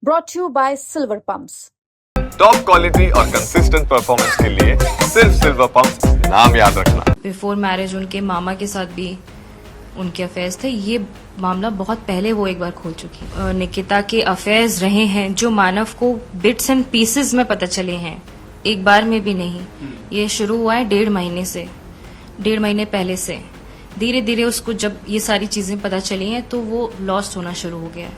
brought to you by Silver Pumps. Top quality और consistent performance के लिए सिर्फ सिल्वर पंप नाम याद रखना। बिफोर मैरिज उनके मामा के साथ भी उनके अफेयर्स थे। ये मामला बहुत पहले वो एक बार खोल चुकी। निकिता के अफेयर्स रहे हैं जो मानव को बिट्स एंड पीसेस में पता चले हैं, एक बार में भी नहीं। ये शुरू हुआ है 1.5 महीने से, 1.5 महीने पहले से। धीरे धीरे उसको जब ये सारी चीजें पता चली हैं तो वो लॉस्ट होना शुरू हो गया।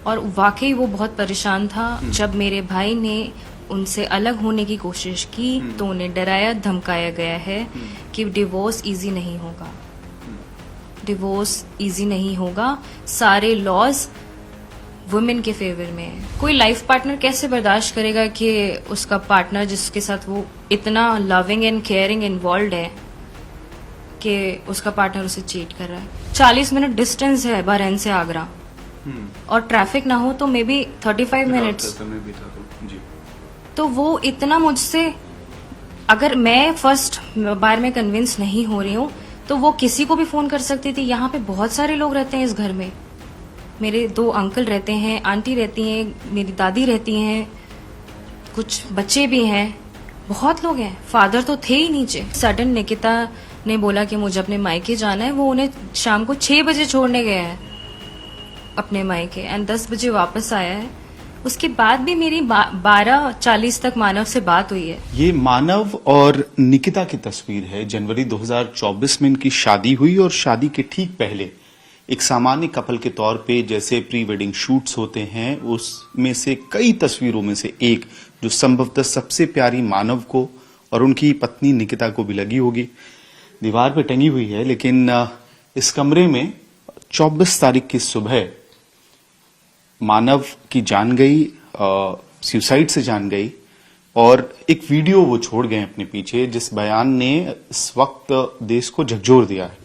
और वाकई वो बहुत परेशान था। जब मेरे भाई ने उनसे अलग होने की कोशिश की तो उन्हें डराया धमकाया गया है कि डिवोर्स इजी नहीं होगा, डिवोर्स इजी नहीं होगा। सारे लॉज वुमेन के फेवर में है। कोई लाइफ पार्टनर कैसे बर्दाश्त करेगा कि उसका पार्टनर जिसके साथ वो इतना लविंग एंड केयरिंग इन्वॉल्व है कि उसका पार्टनर उसे चीट कर रहा है। 40 मिनट डिस्टेंस है बहरैन से आगरा, और ट्रैफिक ना हो तो मे बी 35 मिनट्स। तो वो इतना मुझसे, अगर मैं फर्स्ट बार में कन्विंस नहीं हो रही हूँ तो वो किसी को भी फोन कर सकती थी। यहाँ पे बहुत सारे लोग रहते हैं इस घर में। मेरे 2 अंकल रहते हैं, आंटी रहती हैं, मेरी दादी रहती हैं, कुछ बच्चे भी हैं, बहुत लोग हैं। फादर तो थे ही नीचे। सडन निकिता ने बोला कि मुझे अपने मायके जाना है। वो उन्हें शाम को 6 बजे छोड़ने गया है अपने मायके, एंड 10 बजे वापस आया है। उसके बाद भी मेरी 12:40 तक मानव से बात हुई है। ये मानव और निकिता की तस्वीर है। जनवरी 2024 में इनकी शादी हुई और शादी के ठीक पहले एक सामान्य कपल के तौर पे जैसे प्री वेडिंग शूट्स होते हैं, उसमें से कई तस्वीरों में से एक जो संभवतः सबसे प्यारी मानव को और उनकी पत्नी निकिता को भी लगी होगी, दीवार पे टंगी हुई है। लेकिन इस कमरे में 24 तारीख की सुबह मानव की जान गई, सुसाइड से जान गई, और एक वीडियो वो छोड़ गए अपने पीछे जिस बयान ने इस वक्त देश को झकझोर दिया है।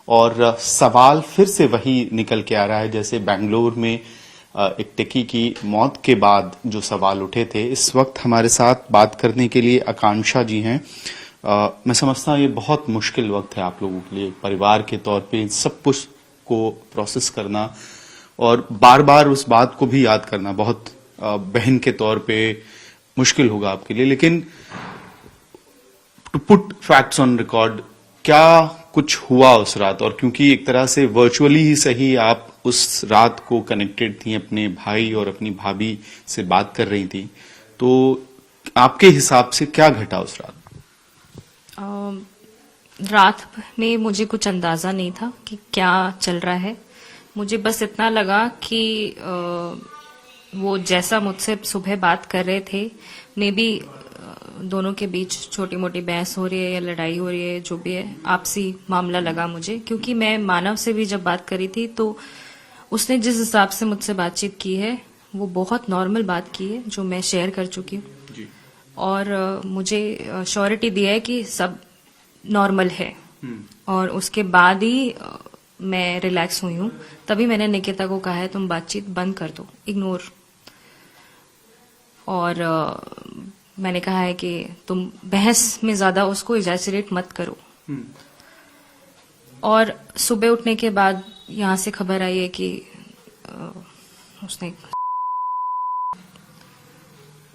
और सवाल फिर से वही निकल के आ रहा है जैसे बेंगलोर में एक टेकी की मौत के बाद जो सवाल उठे थे। इस वक्त हमारे साथ बात करने के लिए आकांक्षा जी हैं। मैं समझता हूँ ये बहुत मुश्किल वक्त है आप लोगों के लिए, परिवार के तौर पे सब कुछ को प्रोसेस करना और बार बार उस बात को भी याद करना बहुत बहन के तौर पे मुश्किल होगा आपके लिए। लेकिन to put facts on record, क्या कुछ हुआ उस रात? और क्योंकि एक तरह से वर्चुअली ही सही आप उस रात को कनेक्टेड थी, अपने भाई और अपनी भाभी से बात कर रही थी, तो आपके हिसाब से क्या घटा उस रात? रात में मुझे कुछ अंदाजा नहीं था कि क्या चल रहा है। मुझे बस इतना लगा कि वो जैसा मुझसे सुबह बात कर रहे थे, मे बी दोनों के बीच छोटी मोटी बहस हो रही है या लड़ाई हो रही है, जो भी है आपसी मामला लगा मुझे। क्योंकि मैं मानव से भी जब बात करी थी तो उसने जिस हिसाब से मुझसे बातचीत की है वो बहुत नॉर्मल बात की है जो मैं शेयर कर चुकी हूँ। और मुझे श्योरिटी दिया है कि सब नॉर्मल है। और उसके बाद ही मैं रिलैक्स हुई हूँ। तभी मैंने निकिता को कहा है तुम बातचीत बंद कर दो, इग्नोर। और मैंने कहा है कि तुम बहस में ज्यादा उसको एग्जैजरेट मत करो। और सुबह उठने के बाद यहाँ से खबर आई है कि उसने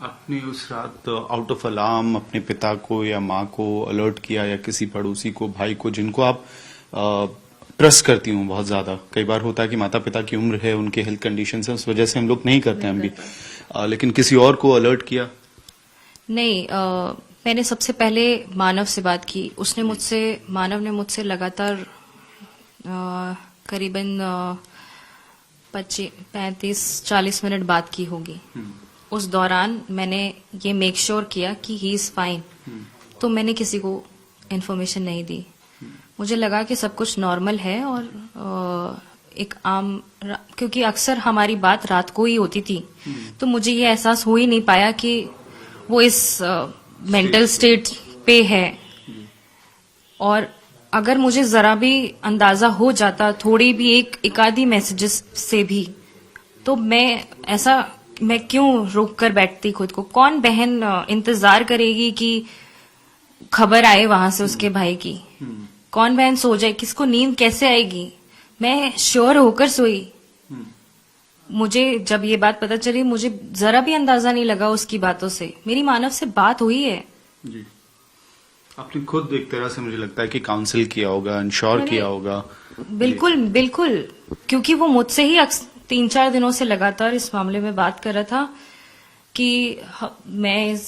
आपने उस रात आउट ऑफ अलार्म अपने पिता को या माँ को अलर्ट किया या किसी पड़ोसी को, भाई को, जिनको आप ट्रस्ट करती हूँ बहुत ज्यादा? कई बार होता है कि माता पिता की उम्र है, उनके हेल्थ कंडीशन है, उस वजह से हम लोग नहीं करते हम भी, लेकिन किसी और को अलर्ट किया? नहीं, मैंने सबसे पहले मानव से बात की। मानव ने मुझसे लगातार करीबन 35-40 मिनट बात की होगी। उस दौरान मैंने ये मेक श्योर किया कि ही इज फाइन। तो मैंने किसी को इन्फॉर्मेशन नहीं दी। मुझे लगा कि सब कुछ नॉर्मल है। और एक क्योंकि अक्सर हमारी बात रात को ही होती थी, तो मुझे ये एहसास हो ही नहीं पाया कि वो इस मेंटल स्टेट पे है। और अगर मुझे जरा भी अंदाजा हो जाता, थोड़ी भी एक आधी मैसेजेस से भी, तो मैं क्यों रोक कर बैठती खुद को? कौन बहन इंतजार करेगी कि खबर आए वहां से उसके भाई की? कौन बहन सो जाए? किसको नींद कैसे आएगी? मैं श्योर होकर सोई। मुझे जब ये बात पता चली, मुझे जरा भी अंदाजा नहीं लगा उसकी बातों से। मेरी मानव से बात हुई है। जी, आपने खुद एक तरह से मुझे लगता है कि काउंसिल किया होगा, इंश्योर किया होगा। बिल्कुल बिल्कुल, क्योंकि वो मुझसे ही 3-4 दिनों से लगातार इस मामले में बात कर रहा था कि मैं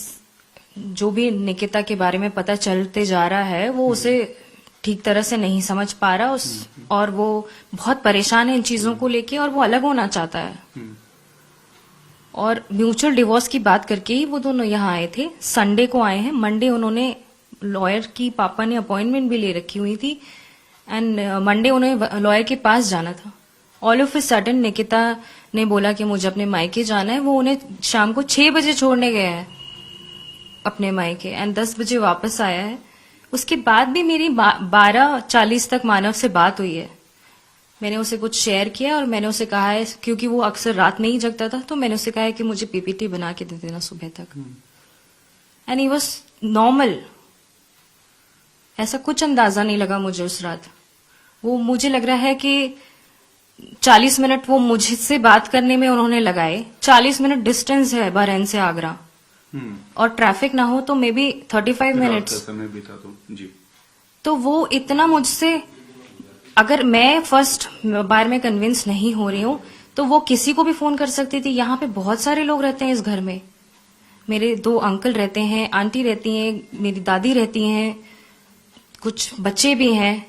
जो भी निकिता के बारे में पता चलते जा रहा है वो उसे ठीक तरह से नहीं समझ पा रहा और वो बहुत परेशान है इन चीजों को लेके और वो अलग होना चाहता है। और म्यूचुअल डिवोर्स की बात करके ही वो दोनों यहाँ आए थे। संडे को आए हैं, मंडे उन्होंने लॉयर की पापा ने अपॉइंटमेंट भी ले रखी हुई थी एंड मंडे उन्हें लॉयर के पास जाना था। All of a sudden Nikita ने बोला कि मुझे अपने मायके जाना है। वो उन्हें शाम को 6 बजे छोड़ने गया है अपने मायके एंड 10 बजे वापस आया है। उसके बाद भी मेरी 12:40 तक मानव से बात हुई है। मैंने उसे कुछ शेयर किया और मैंने उसे कहा है, क्योंकि वो अक्सर रात में ही जगता था, तो मैंने उसे कहा है कि मुझे पीपीटी बना के दे देना सुबह तक। And he was normal. ऐसा कुछ अंदाजा नहीं लगा मुझे उस रात। वो मुझे लग रहा है कि 40 मिनट वो मुझसे बात करने में उन्होंने लगाए। 40 मिनट डिस्टेंस है बहरैन से आगरा और ट्रैफिक ना हो तो मे बी 35 मिनट्स समय बीता जी। तो वो इतना मुझसे, अगर मैं फर्स्ट बार में कन्विंस नहीं हो रही हूं तो वो किसी को भी फोन कर सकती थी। यहाँ पे बहुत सारे लोग रहते हैं इस घर में। मेरे 2 अंकल रहते हैं, आंटी रहती हैं, मेरी दादी रहती हैं, कुछ बच्चे भी हैं,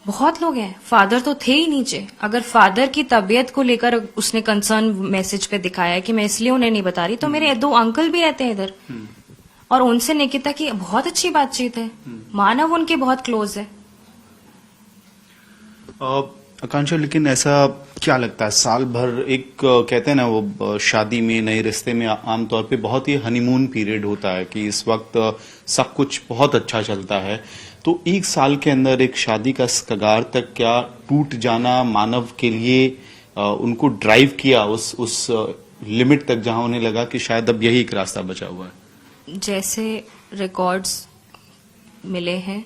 बहुत लोग हैं। फादर तो थे ही नीचे। अगर फादर की तबीयत को लेकर उसने कंसर्न मैसेज पे दिखाया कि मैं इसलिए उन्हें नहीं बता रही, तो मेरे 2 अंकल भी रहते हैं इधर और उनसे निकिता की बहुत अच्छी बातचीत है। मानव उनके बहुत क्लोज है। आकांक्षा, लेकिन ऐसा क्या लगता है, साल भर एक कहते हैं ना वो शादी में, नए रिश्ते में आमतौर पे बहुत ही हनीमून पीरियड होता है कि इस वक्त सब कुछ बहुत अच्छा चलता है। तो 1 साल के अंदर एक शादी का कगार तक क्या टूट जाना मानव के लिए उनको ड्राइव किया उस लिमिट तक जहां उन्हें लगा कि शायद अब यही एक रास्ता बचा हुआ है? जैसे रिकॉर्ड्स मिले हैं,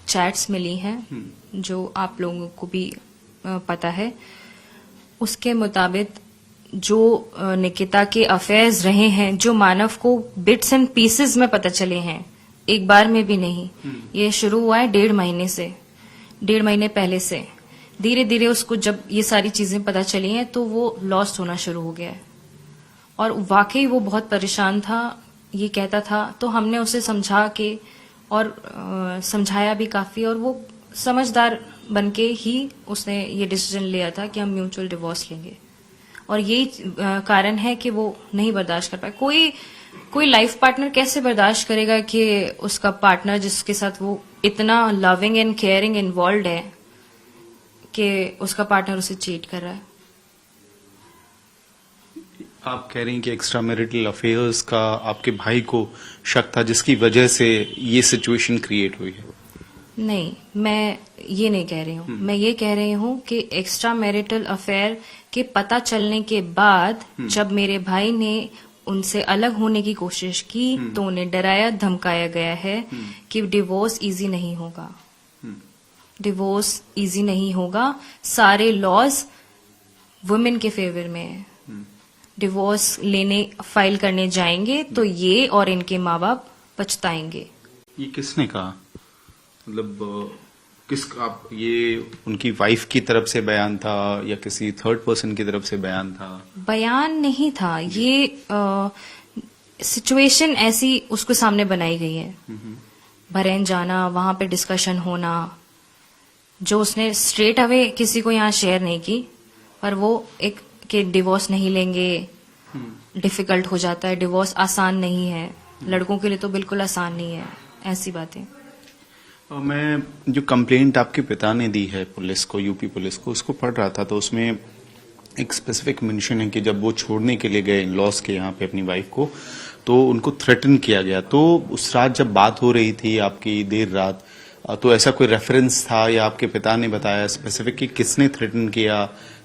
चैट्स मिली हैं, जो आप लोगों को भी पता है, उसके मुताबिक जो निकिता के अफेयर्स रहे हैं, जो मानव को बिट्स एंड पीसेस में पता चले हैं, एक बार में भी नहीं। ये शुरू हुआ है 1.5 महीने से, 1.5 महीने पहले से। धीरे धीरे उसको जब ये सारी चीजें पता चली हैं तो वो लॉस्ट होना शुरू हो गया है और वाकई वो बहुत परेशान था। ये कहता था तो हमने उसे समझा के और समझाया भी काफी, और वो समझदार बनके ही उसने ये डिसीजन लिया था कि हम म्यूचुअल डिवोर्स लेंगे। और यही कारण है कि वो नहीं बर्दाश्त कर पाए। कोई लाइफ पार्टनर कैसे बर्दाश्त करेगा कि उसका पार्टनर जिसके साथ वो इतना लविंग एंड केयरिंग इन्वॉल्व है कि उसका पार्टनर उसे चीट कर रहा है। आप कह रही हैं कि एक्स्ट्रा मैरिटल अफेयर्स का आपके भाई को शक था जिसकी वजह से ये सिचुएशन क्रिएट हुई है? नहीं, मैं ये नहीं कह रही हूँ। मैं ये कह रही हूँ कि एक्स्ट्रा मैरिटल अफेयर के पता चलने के बाद जब मेरे भाई ने उनसे अलग होने की कोशिश की तो उन्हें डराया धमकाया गया है कि डिवोर्स इजी नहीं होगा। डिवोर्स इजी नहीं होगा। सारे लॉज वुमेन के फेवर में है। डिवोर्स लेने फाइल करने जाएंगे तो ये और इनके माँ बाप पछताएंगे। ये किसने कहा? मतलब आप ये उनकी वाइफ की तरफ से बयान था या किसी थर्ड पर्सन की तरफ से बयान था? बयान नहीं था, ये सिचुएशन ऐसी उसको सामने बनाई गई है। बहरैन जाना, वहां पे डिस्कशन होना, जो उसने स्ट्रेट अवे किसी को यहाँ शेयर नहीं की, पर वो एक कि डिवोर्स नहीं लेंगे, डिफिकल्ट हो जाता है, डिवोर्स आसान नहीं है, लड़कों के लिए तो बिल्कुल आसान नहीं है, ऐसी बातें। मैं जो कंप्लेंट आपके पिता ने दी है पुलिस को, यूपी पुलिस को, उसको पढ़ रहा था तो उसमें एक स्पेसिफिक मेंशन है कि जब वो छोड़ने के लिए गए इन लॉस के यहाँ पे अपनी वाइफ को, तो उनको थ्रेटन किया गया। तो उस रात जब बात हो रही थी आपकी देर रात, तो ऐसा कोई रेफरेंस था या आपके पिता ने बताया स्पेसिफिक कि किसने थ्रेटन किया,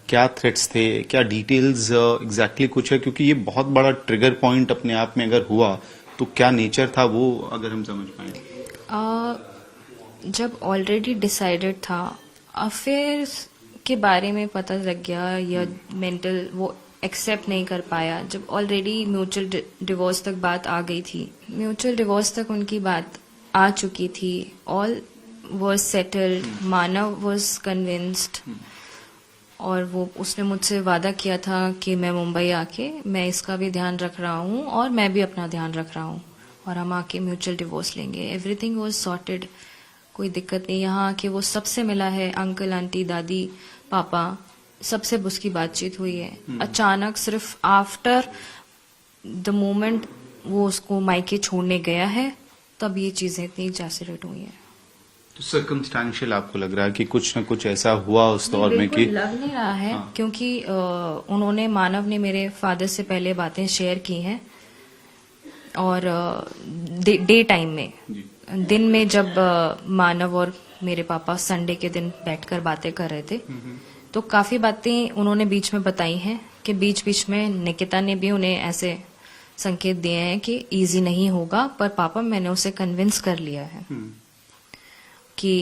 क्या थ्रेट्स थे, क्या डिटेल्स एग्जैक्टली कुछ है? क्योंकि ये बहुत बड़ा ट्रिगर पॉइंट अपने आप में अगर हुआ तो क्या नेचर था वो अगर हम समझ पाए। जब ऑलरेडी डिसाइडेड था, अफेयर्स के बारे में पता लग गया या मेंटल वो एक्सेप्ट नहीं कर पाया, जब ऑलरेडी म्यूचुअल डिवोर्स तक बात आ गई थी, म्यूचुअल डिवोर्स तक उनकी बात आ चुकी थी, all was settled, Manav was convinced, और वो उसने मुझसे वादा किया था कि मैं मुंबई आके मैं इसका भी ध्यान रख रहा हूँ और मैं भी अपना ध्यान रख रहा हूँ और हम आके म्यूचुअल डिवोर्स लेंगे। एवरीथिंग वाज सॉर्टेड, कोई दिक्कत नहीं। यहाँ आके वो सबसे मिला है, अंकल आंटी दादी पापा सबसे उसकी बातचीत हुई है। अचानक सिर्फ आफ्टर द मोमेंट वो उसको मायके छोड़ने गया है तब ये चीजें इतनी एग्जैसरेट हुई हैं। तो सर्कमस्टेंशियल आपको लग रहा है कि कुछ न कुछ ऐसा हुआ उस दौर में कि लग नहीं रहा है। हाँ। क्योंकि उन्होंने, मानव ने मेरे फादर से पहले बातें शेयर की हैं और डे टाइम में, दिन में जब मानव और मेरे पापा संडे के दिन बैठकर बातें कर रहे थे तो काफी बातें उन्होंने बीच में बताई हैं कि बीच बीच में निकिता ने भी उन्हें ऐसे संकेत दिए हैं कि इजी नहीं होगा, पर पापा मैंने उसे कन्विंस कर लिया है कि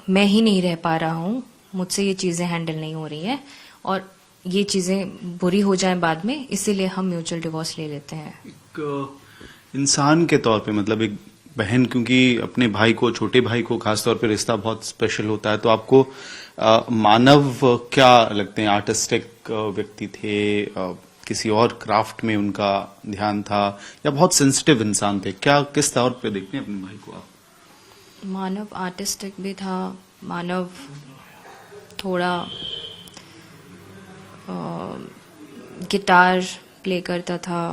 मैं ही नहीं रह पा रहा हूँ, मुझसे ये चीजें हैंडल नहीं हो रही हैं और ये चीजें बुरी हो जाएं बाद में, इसीलिए हम म्यूचुअल डिवोर्स ले लेते हैं। एक इंसान के तौर पे, मतलब एक बहन, क्योंकि अपने भाई को, छोटे भाई को खासतौर पे रिश्ता बहुत स्पेशल होता है, तो आपको मानव क्या लगते हैं? आर्टिस्टिक व्यक्ति थे, किसी और क्राफ्ट में उनका ध्यान था, या बहुत सेंसिटिव इंसान थे? क्या किस तौर पे देखते हैं अपने भाई को आप? मानव आर्टिस्टिक भी था, मानव थोड़ा गिटार प्ले करता था।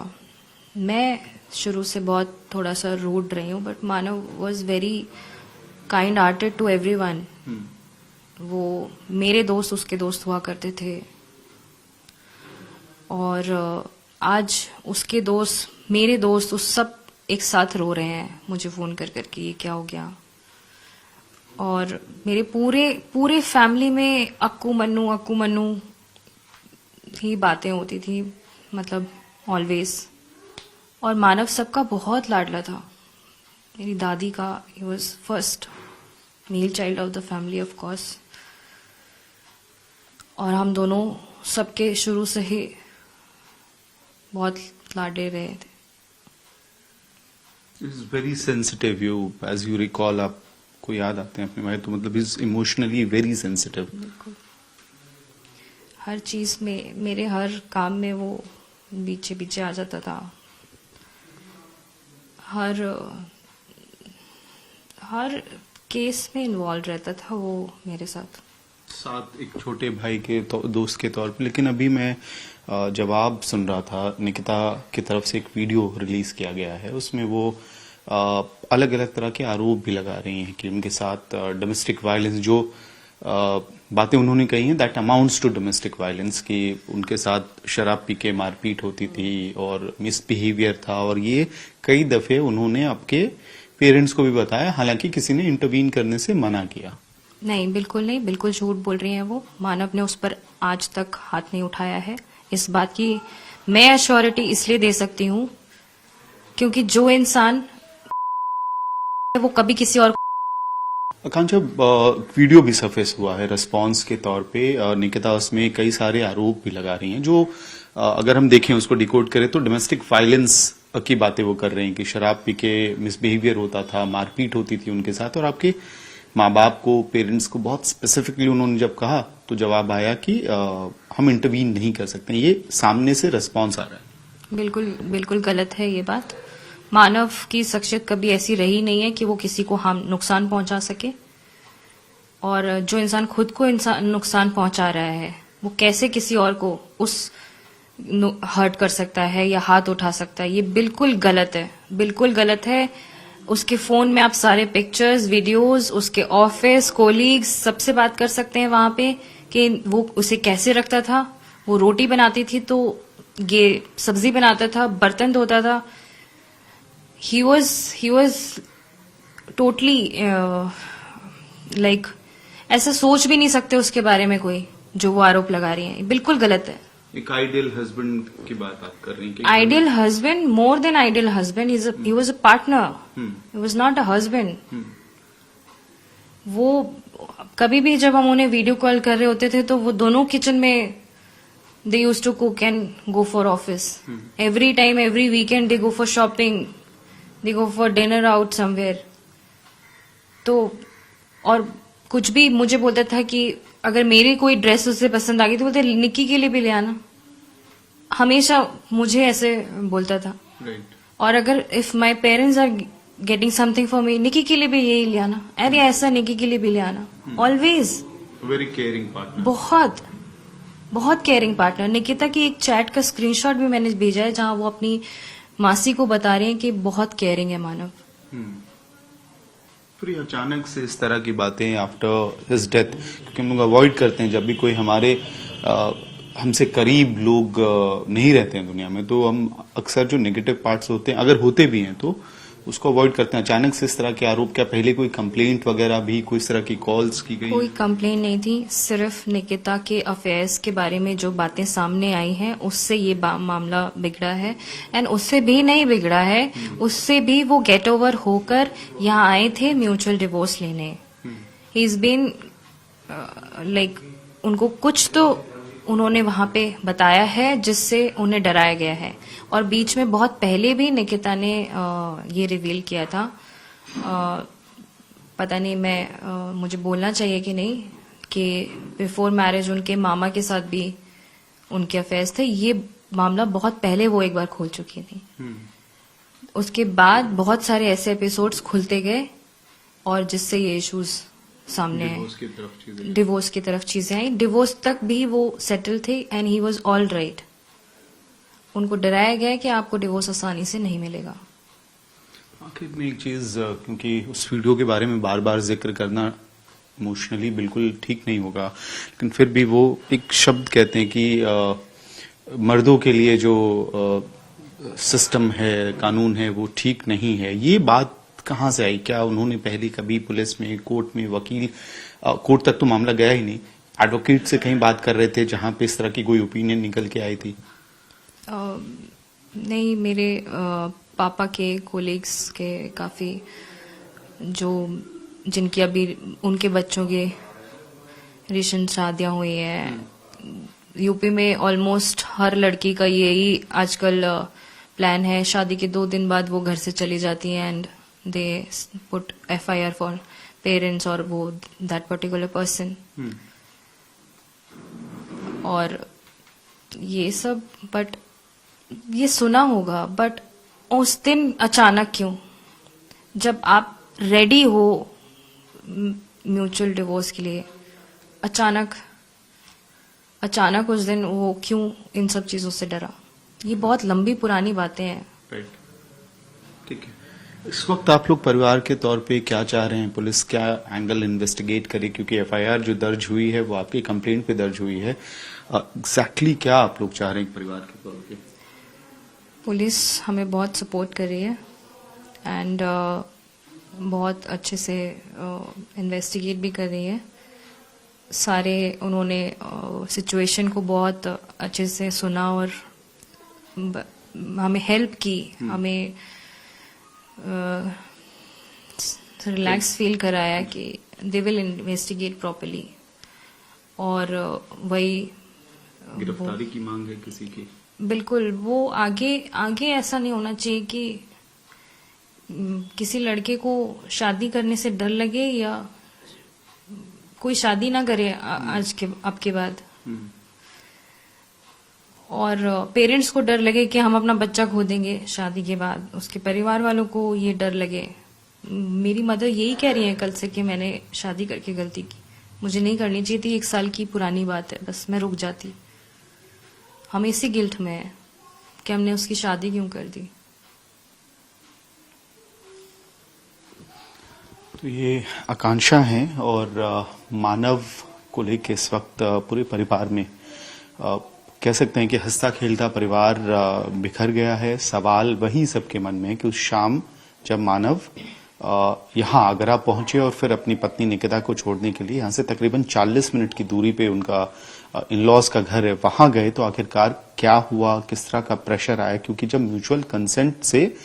मैं शुरू से बहुत थोड़ा सा रूड रही हूँ, but Manav was very kind hearted to everyone. वो मेरे दोस्त उसके दोस्त हुआ करते थे और आज उसके दोस्त, मेरे दोस्त, उस सब एक साथ रो रहे हैं मुझे फोन कर करके ये क्या हो गया। और मेरे पूरे फैमिली में अक्कू मन्नू ही बातें होती थी, मतलब ऑलवेज। और मानव सबका बहुत लाडला था, मेरी दादी का। He was first male child of the family of course, और हम दोनों सबके शुरू से ही बहुत लाडले रहे थे। Is very sensitive, you as you recall, आपको याद आते हैं अपने भाई, तो मतलब इज इमोशनली वेरी सेंसिटिव। बिल्कुल, हर चीज में, मेरे हर काम में वो पीछे पीछे आ जाता था। हर केस में इन्वॉल्व रहता था वो मेरे साथ एक छोटे भाई के दोस्त के तौर पे। लेकिन अभी मैं जवाब सुन रहा था, निकिता की तरफ से एक वीडियो रिलीज किया गया है, उसमें वो अलग अलग तरह के आरोप भी लगा रही हैं कि उनके साथ डोमेस्टिक वायलेंस, जो बातें उन्होंने कही हैं, that amounts to domestic violence, कि उनके साथ शराब पी के मारपीट होती थी और मिसबिहेवियर था। और ये कई दफे उन्होंने आपके पेरेंट्स को भी बताया, हालांकि किसी ने इंटरवीन करने से मना किया। नहीं, बिल्कुल नहीं, बिल्कुल झूठ बोल रही हैं वो। मानव ने उस पर आज तक हाथ नहीं उठाया है। इस बात की मैं एश्योरिटी इसलिए दे सकती हूँ क्योंकि जो इंसान वो कभी किसी और। आकांक्षा, वीडियो भी सरफेस हुआ है रिस्पांस के तौर पे, निकिता उसमें कई सारे आरोप भी लगा रही हैं, जो अगर हम देखें, उसको डिकोड करें तो डोमेस्टिक वायलेंस की बातें वो कर रहे हैं कि शराब पी के मिसबिहेवियर होता था, मारपीट होती थी उनके साथ। और आपके माँ बाप को, पेरेंट्स को बहुत स्पेसिफिकली उन्होंने जब कहा तो जवाब आया कि हम इंटरवीन नहीं कर सकते। ये सामने से रिस्पांस आ रहा है। बिल्कुल बिल्कुल गलत है ये बात। मानव की शख्सियत कभी ऐसी रही नहीं है कि वो किसी को नुकसान पहुंचा सके, और जो इंसान खुद को नुकसान पहुंचा रहा है वो कैसे किसी और को उस हर्ट कर सकता है या हाथ उठा सकता है। ये बिल्कुल गलत है, बिल्कुल गलत है। उसके फोन में आप सारे पिक्चर्स, वीडियोस, उसके ऑफिस कोलीग्स सबसे बात कर सकते हैं वहां पे कि वो उसे कैसे रखता था। वो रोटी बनाती थी तो ये सब्जी बनाता था, बर्तन धोता था। he was totally like ऐसा सोच भी नहीं सकते उसके बारे में कोई, जो वो आरोप लगा रही है बिल्कुल गलत है। एक आइडियल हस्बैंड की बात आप कर रही हैं? Ideal husband, more than ideal husband, he was a partner, he was not a husband. वो कभी भी जब हम उन्हें वीडियो कॉल कर रहे होते थे तो वो दोनों किचन में they used to cook and go for office. Every time, every weekend they go for shopping, they go for dinner out somewhere. तो और कुछ भी मुझे बोलता था कि अगर मेरी कोई ड्रेस उससे पसंद आ गई तो बोलते निक्की के लिए भी ले आना, हमेशा मुझे ऐसे बोलता था. और अगर if my parents are getting something for me, Nikki के लिए भी यही ले आना, अरे ऐसा निक्की के लिए भी ले आना. ऑलवेज वेरी केयरिंग पार्टनर, बहुत बहुत केयरिंग पार्टनर. निकिता की एक चैट का स्क्रीनशॉट भी मैंने भेजा है जहां वो अपनी मासी को बता रहे हैं कि बहुत केयरिंग है मानव. फिर ये अचानक से इस तरह की बातें आफ्टर हिज डेथ, क्योंकि हम लोग अवॉइड करते हैं जब भी कोई हमारे हमसे करीब लोग नहीं रहते हैं दुनिया में, तो हम अक्सर जो नेगेटिव पार्ट्स होते हैं, अगर होते भी हैं तो उसको अवॉइड करते हैं. अचानक से इस तरह के आरोप, क्या पहले कोई कंप्लेंट वगैरह भी, कोई इस तरह की कॉल्स की गई? कोई कंप्लेंट नहीं थी, सिर्फ निकिता के अफेयर्स के बारे में जो बातें सामने आई हैं उससे ये मामला बिगड़ा है. एंड उससे भी नहीं बिगड़ा है, उससे भी वो गेट ओवर होकर यहाँ आए थे म्यूचुअल डिवोर्स लेने. ही इज बीन लाइक, उनको कुछ तो उन्होंने वहां पे बताया है जिससे उन्हें डराया गया है. और बीच में बहुत पहले भी निकिता ने ये रिवील किया था, पता नहीं मुझे बोलना चाहिए कि नहीं, कि बिफोर मैरिज उनके मामा के साथ भी उनके अफेयर्स थे. ये मामला बहुत पहले वो एक बार खोल चुकी थी. उसके बाद बहुत सारे ऐसे एपिसोड्स खुलते गए और जिससे ये इश्यूज सामने आए, डिवोर्स की तरफ चीजें आई. डिवोर्स तक भी वो सेटल थे and he was all right. उनको डराया गया कि आपको डिवोर्स आसानी से नहीं मिलेगा. आखिर में एक चीज, क्योंकि उस वीडियो के बारे में बार बार जिक्र करना इमोशनली बिल्कुल ठीक नहीं होगा, लेकिन फिर भी वो एक शब्द कहते हैं कि मर्दों के लिए जो सिस्टम है, कानून है, वो ठीक नहीं है. ये बात कहाँ से आई? क्या उन्होंने पहले कभी पुलिस में, कोर्ट में, वकील, कोर्ट तक तो मामला गया ही नहीं, एडवोकेट से कहीं बात कर रहे थे जहां पे इस तरह की कोई ओपिनियन निकल के आई थी? नहीं, मेरे पापा के कोलीग्स के काफी, जो जिनकी अभी उनके बच्चों की रिसेंट शादियां हुई है, यूपी में ऑलमोस्ट हर लड़की का यही आजकल प्लान है, शादी के 2 दिन बाद वो घर से चली जाती है and they put FIR for parents और वो दैट पर्टिकुलर पर्सन. और ये सब, बट ये सुना होगा, बट उस दिन अचानक क्यों, जब आप रेडी हो म्यूचुअल डिवोर्स के लिए, अचानक उस दिन वो क्यों इन सब चीजों से डरा? ये बहुत लंबी पुरानी बातें हैं. ठीक है. इस वक्त आप लोग परिवार के तौर पे क्या चाह रहे हैं? पुलिस क्या एंगल इन्वेस्टिगेट करे, क्योंकि FIR जो दर्ज हुई है वो आपकी कंप्लेंट पे दर्ज हुई है. एग्जैक्टली क्या आप लोग चाह रहे हैं परिवार के तौर पे? पुलिस हमें बहुत सपोर्ट कर रही है एंड बहुत अच्छे से इन्वेस्टिगेट भी कर रही है. सारे उन्होंने सिचुएशन को बहुत अच्छे से सुना और हमें हेल्प की, हमें रिलैक्स फील कराया कि दे विल इन्वेस्टिगेट प्रॉपर्ली. और वही गिरफ्तारी की मांग है किसी की? बिल्कुल. वो आगे ऐसा नहीं होना चाहिए कि किसी लड़के को शादी करने से डर लगे या कोई शादी ना करे अब के बाद, और पेरेंट्स को डर लगे कि हम अपना बच्चा खो देंगे शादी के बाद, उसके परिवार वालों को ये डर लगे. मेरी मदर यही कह रही है कल से कि मैंने शादी करके गलती की, मुझे नहीं करनी चाहिए थी, 1 साल की पुरानी बात है, बस मैं रुक जाती. हम इसी गिल्ट में है कि हमने उसकी शादी क्यों कर दी. तो ये आकांक्षा है और मानव को लेकर इस वक्त पूरे परिवार में कह सकते हैं कि हंसता खेलता परिवार बिखर गया है. सवाल वही सबके मन में है कि उस शाम जब मानव यहाँ आगरा पहुंचे और फिर अपनी पत्नी निकिता को छोड़ने के लिए यहाँ से तकरीबन 40 मिनट की दूरी पे उनका इन-लॉज का घर है, वहां गए, तो आखिरकार क्या हुआ, किस तरह का प्रेशर आया? क्योंकि जब म्यूचुअल कंसेंट से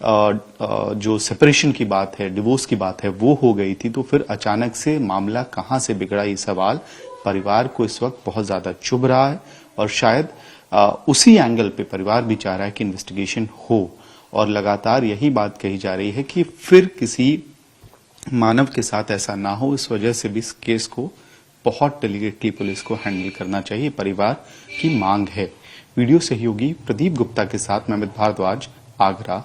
जो सेपरेशन की बात है, डिवोर्स की बात है, वो हो गई थी, तो फिर अचानक से मामला कहां से बिगड़ा, ये सवाल परिवार को इस वक्त बहुत ज्यादा चुभ रहा है और शायद उसी एंगल पे परिवार भी चाह रहा है कि इन्वेस्टिगेशन हो, और लगातार यही बात कही जा रही है कि फिर किसी मानव के साथ ऐसा ना हो। इस वजह से भी इस केस को बहुत डेलिकेटली पुलिस को हैंडल करना चाहिए, परिवार की मांग है। वीडियो सहयोगी प्रदीप गुप्ता के साथ मैं अमित भारद्वाज, आगरा।